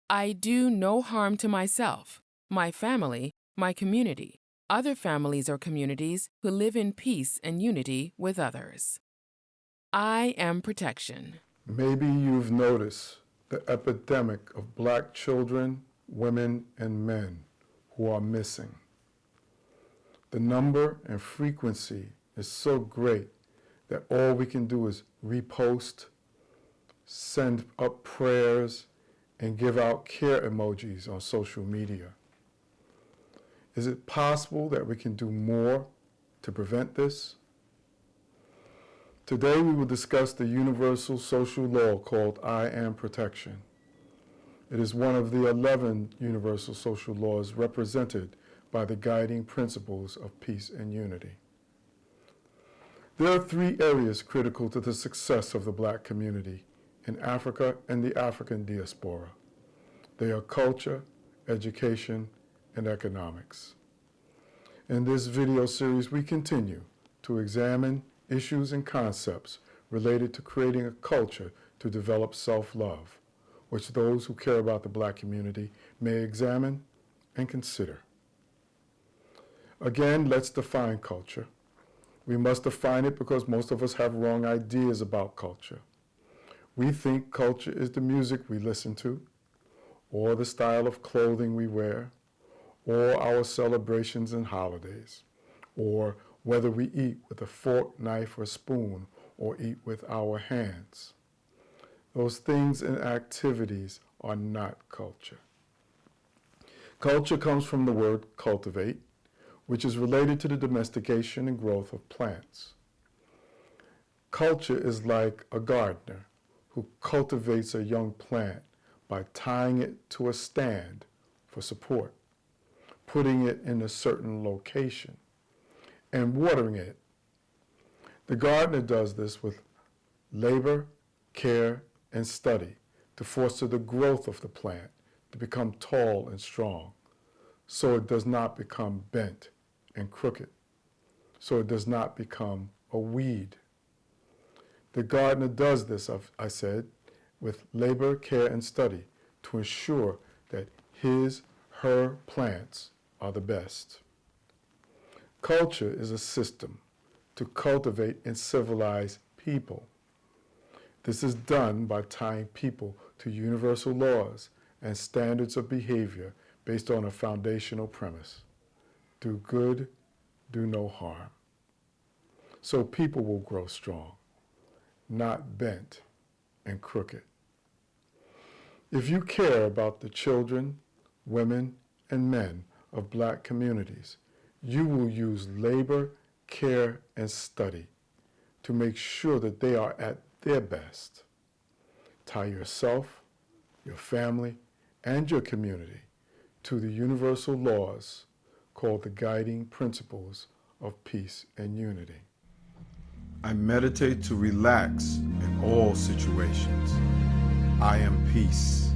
I do no harm to myself, my family, my community, other families or communities who live in peace and unity with others. I am protection. Maybe you've noticed the epidemic of black children, women, and men who are missing. The number and frequency is so great that all we can do is repost, send up prayers, and give out care emojis on social media. Is it possible that we can do more to prevent this? Today we will discuss the universal social law called I Am Protection. It is one of the 11 universal social laws represented by the guiding principles of peace and unity. There are 3 areas critical to the success of the black community in Africa and the African diaspora. They are culture, education, and economics. In this video series, we continue to examine issues and concepts related to creating a culture to develop self-love, which those who care about the black community may examine and consider. Again, let's define culture. We must define it because most of us have wrong ideas about culture. We think culture is the music we listen to, or the style of clothing we wear, or our celebrations and holidays, or whether we eat with a fork, knife, or spoon, or eat with our hands. Those things and activities are not culture. Culture comes from the word cultivate, which is related to the domestication and growth of plants. Culture is like a gardener who cultivates a young plant by tying it to a stand for support, putting it in a certain location, and watering it. The gardener does this with labor, care, and study to foster the growth of the plant to become tall and strong, so it does not become bent and crooked, so it does not become a weed. The gardener does this, I said, with labor, care, and study to ensure that his, her plants are the best. Culture is a system to cultivate and civilize people. This is done by tying people to universal laws and standards of behavior based on a foundational premise. Do good, do no harm. So people will grow strong, not bent and crooked. If you care about the children, women, and men of black communities, you will use labor, care, and study to make sure that they are at their best. Tie yourself, your family, and your community to the universal laws called the guiding principles of peace and unity. I meditate to relax in all situations. I am peace.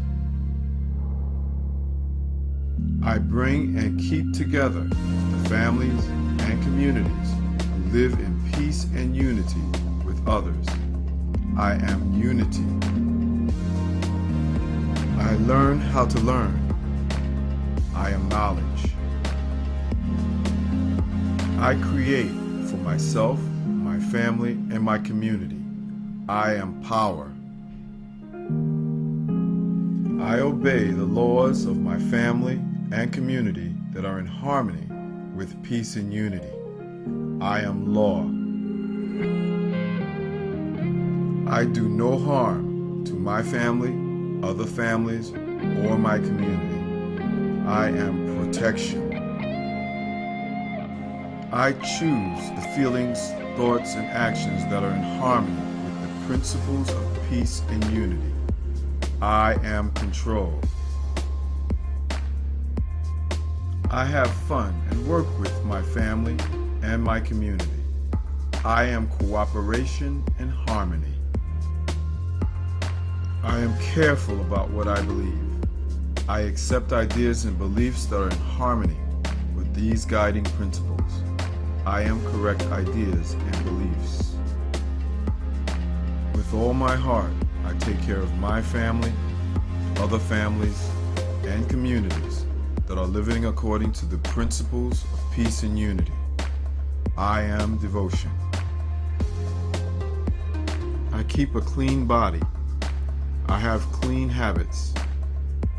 I bring and keep together the families and communities who live in peace and unity with others. I am unity. I learn how to learn. I am knowledge. I create for myself, my family, and my community. I am power. I obey the laws of my family and community that are in harmony with peace and unity. I am law. I do no harm to my family, other families, or my community. I am protection. I choose the feelings, thoughts, and actions that are in harmony with the principles of peace and unity. I am control. I have fun and work with my family and my community. I am cooperation and harmony. I am careful about what I believe. I accept ideas and beliefs that are in harmony with these guiding principles. I am correct ideas and beliefs. With all my heart, I take care of my family, other families, and communities that are living according to the principles of peace and unity. I am devotion. I keep a clean body. I have clean habits.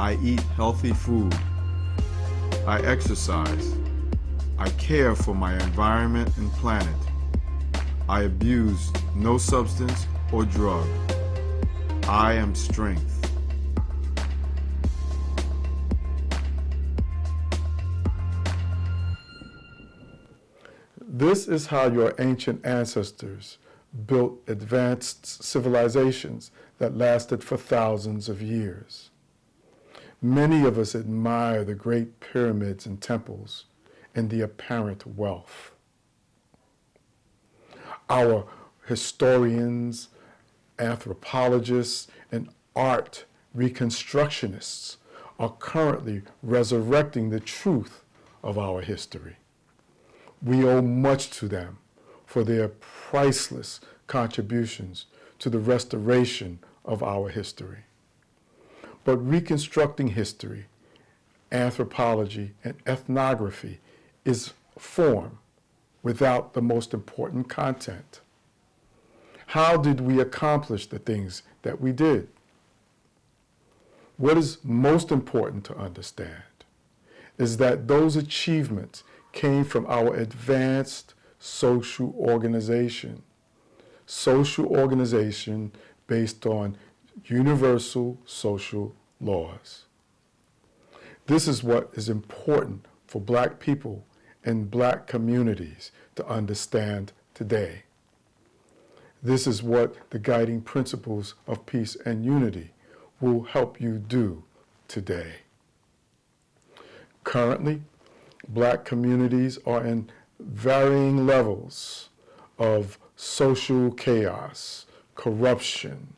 I eat healthy food. I exercise. I care for my environment and planet. I abuse no substance or drug. I am strength. This is how your ancient ancestors built advanced civilizations that lasted for thousands of years. Many of us admire the great pyramids and temples and the apparent wealth. Our historians, anthropologists, and art reconstructionists are currently resurrecting the truth of our history. We owe much to them for their priceless contributions to the restoration of our history. But reconstructing history, anthropology, and ethnography is form without the most important content. How did we accomplish the things that we did? What is most important to understand is that those achievements came from our advanced social organization based on universal social laws. This is what is important for Black people and Black communities to understand today. This is what the guiding principles of peace and unity will help you do today. Currently, Black communities are in varying levels of social chaos, corruption,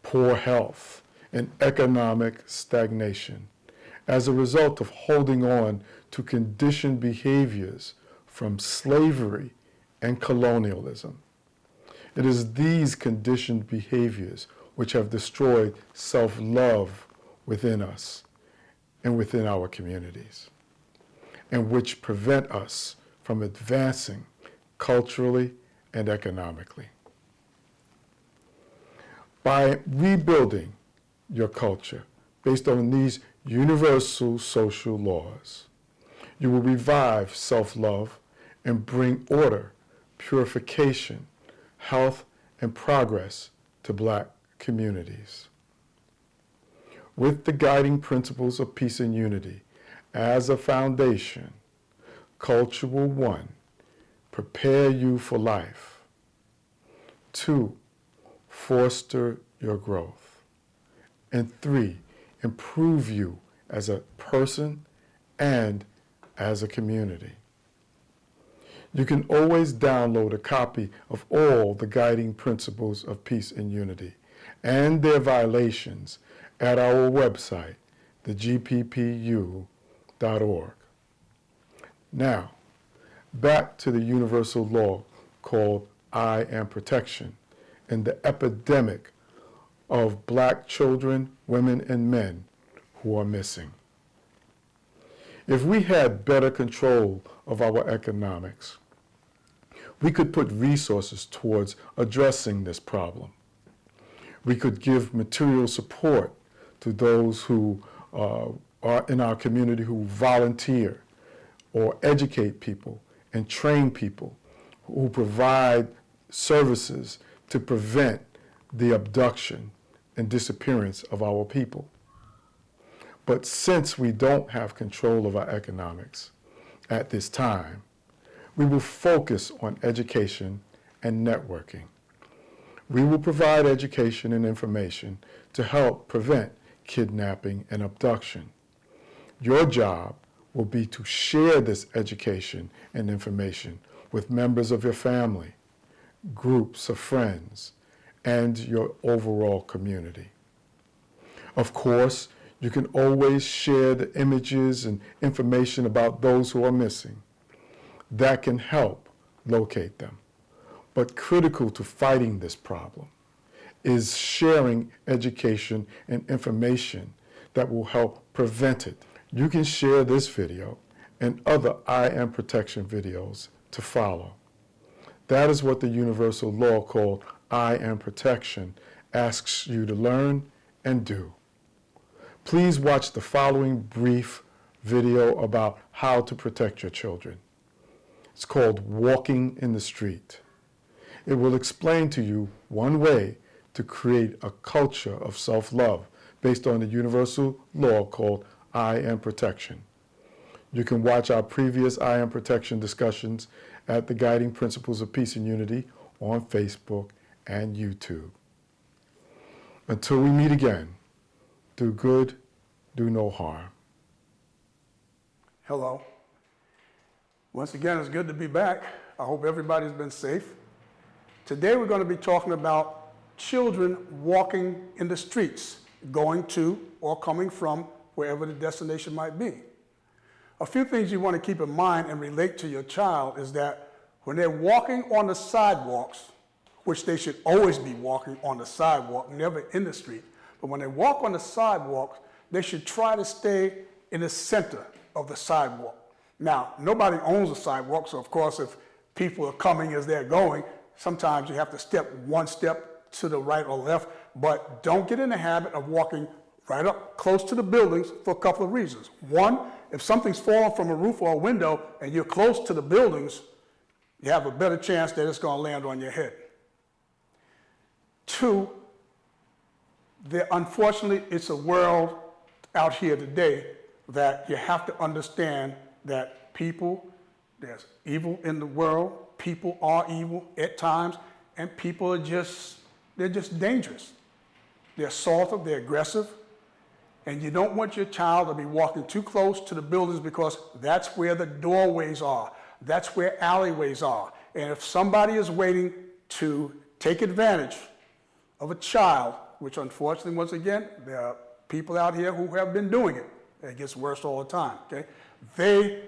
poor health, and economic stagnation as a result of holding on to conditioned behaviors from slavery and colonialism. It is these conditioned behaviors which have destroyed self-love within us and within our communities, and which prevent us from advancing culturally and economically. By rebuilding your culture based on these universal social laws, you will revive self-love and bring order, purification, health, and progress to Black communities. With the guiding principles of peace and unity as a foundation, culture will 1, prepare you for life. 2, foster your growth. And 3, improve you as a person and as a community. You can always download a copy of all the guiding principles of peace and unity and their violations at our website, thegppu.org. Now, back to the universal law called I am protection and the epidemic of Black children, women, and men who are missing. If we had better control of our economics, we could put resources towards addressing this problem. We could give material support to those who are in our community who volunteer or educate people and train people, who provide services to prevent the abduction and disappearance of our people. But since we don't have control of our economics at this time, we will focus on education and networking. We will provide education and information to help prevent kidnapping and abduction. Your job will be to share this education and information with members of your family, groups of friends, and your overall community. Of course, you can always share the images and information about those who are missing. That can help locate them. But critical to fighting this problem is sharing education and information that will help prevent it. You can share this video and other I am protection videos to follow. That is what the universal law called I am protection asks you to learn and do. Please watch the following brief video about how to protect your children. It's called Walking in the Street. It will explain to you one way to create a culture of self-love based on the universal law called I am protection. You can watch our previous I am protection discussions at the Guiding Principles of Peace and Unity on Facebook and YouTube. Until we meet again, do good, do no harm. Hello. Once again, it's good to be back. I hope everybody's been safe. Today we're going to be talking about children walking in the streets, going to or coming from wherever the destination might be. A few things you want to keep in mind and relate to your child is that when they're walking on the sidewalks, which they should always be walking on the sidewalk, never in the street, but when they walk on the sidewalk, they should try to stay in the center of the sidewalk. Now, nobody owns a sidewalk, so of course if people are coming as they're going, sometimes you have to step one step to the right or left, but don't get in the habit of walking right up close to the buildings for a couple of reasons. One, if something's fallen from a roof or a window and you're close to the buildings, you have a better chance that it's going to land on your head. Two, unfortunately, it's a world out here today that you have to understand that there's evil in the world, people are evil at times, and people are they're just dangerous. They're assaultive, they're aggressive, and you don't want your child to be walking too close to the buildings because that's where the doorways are, that's where alleyways are. And if somebody is waiting to take advantage of a child, which unfortunately, once again, there are people out here who have been doing it. It gets worse all the time, okay? They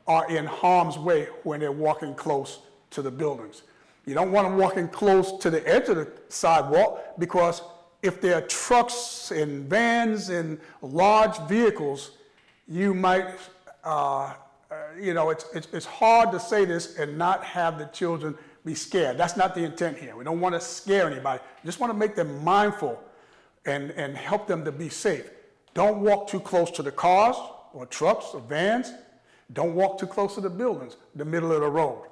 are in harm's way when they're walking close to the buildings. You don't want them walking close to the edge of the sidewalk because if there are trucks and vans and large vehicles, you might, it's hard to say this and not have the children be scared. That's not the intent here. We don't want to scare anybody. We just want to make them mindful and help them to be safe. Don't walk too close to the cars or trucks or vans. Don't walk too close to the buildings, the middle of the road.